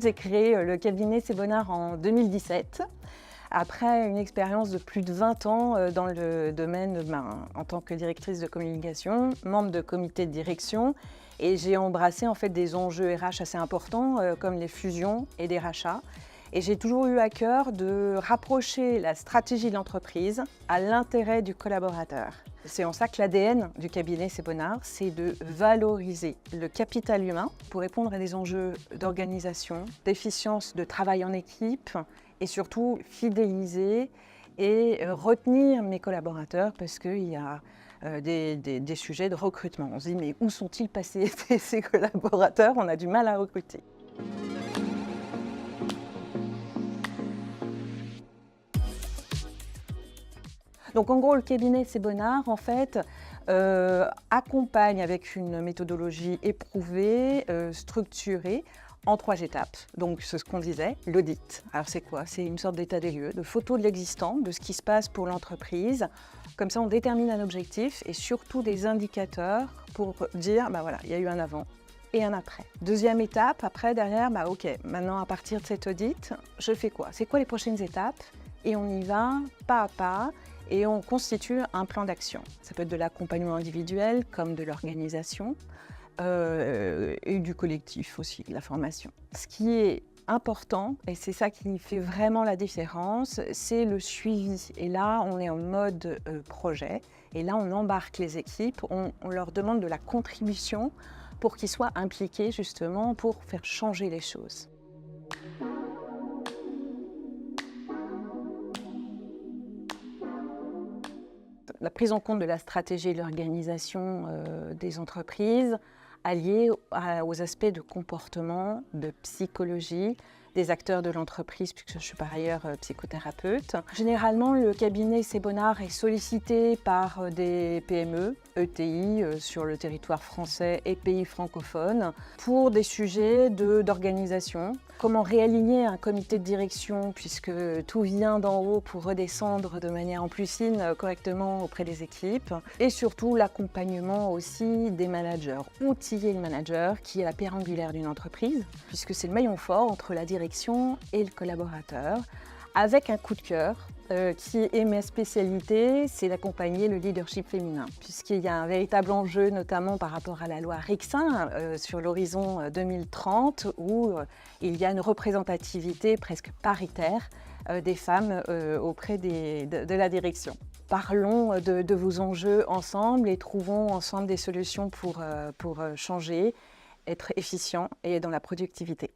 J'ai créé le cabinet Sebonart en 2017, après une expérience de plus de 20 ans dans le domaine en tant que directrice de communication, membre de comité de direction, et j'ai embrassé en fait des enjeux RH assez importants comme les fusions et des rachats. Et j'ai toujours eu à cœur de rapprocher la stratégie de l'entreprise à l'intérêt du collaborateur. C'est en ça que l'ADN du cabinet Sebonart, c'est de valoriser le capital humain pour répondre à des enjeux d'organisation, d'efficience, de travail en équipe et surtout fidéliser et retenir mes collaborateurs parce qu'il y a des sujets de recrutement. On se dit mais où sont-ils passés ces collaborateurs? On a du mal à recruter. Donc en gros, le cabinet Sebonart, en fait, accompagne avec une méthodologie éprouvée, structurée, en 3 étapes. Donc c'est ce qu'on disait, l'audit. Alors c'est quoi? C'est une sorte d'état des lieux, de photo de l'existant, de ce qui se passe pour l'entreprise. Comme ça, on détermine un objectif et surtout des indicateurs pour dire, bah voilà, il y a eu un avant et un après. Deuxième étape, après, derrière, bah ok, maintenant à partir de cet audit, je fais quoi? C'est quoi les prochaines étapes? Et on y va pas à pas. Et on constitue un plan d'action. Ça peut être de l'accompagnement individuel comme de l'organisation et du collectif aussi, de la formation. Ce qui est important, et c'est ça qui fait vraiment la différence, c'est le suivi. Et là, on est en mode projet. Et là, on embarque les équipes, on leur demande de la contribution pour qu'ils soient impliqués justement pour faire changer les choses. La prise en compte de la stratégie et de l'organisation des entreprises alliée aux aspects de comportement, de psychologie, des acteurs de l'entreprise, puisque je suis par ailleurs psychothérapeute. Généralement, le cabinet Sebonart est sollicité par des PME, ETI sur le territoire français et pays francophones pour des sujets d'organisation. Comment réaligner un comité de direction puisque tout vient d'en haut pour redescendre de manière en plus fine correctement auprès des équipes. Et surtout l'accompagnement aussi des managers. Outiller le manager qui est la pierre angulaire d'une entreprise puisque c'est le maillon fort entre la direction et le collaborateur avec un coup de cœur qui est ma spécialité, c'est d'accompagner le leadership féminin, puisqu'il y a un véritable enjeu, notamment par rapport à la loi Rixin sur l'horizon 2030, où il y a une représentativité presque paritaire des femmes auprès de la direction. Parlons de vos enjeux ensemble et trouvons ensemble des solutions pour changer, être efficient et dans la productivité.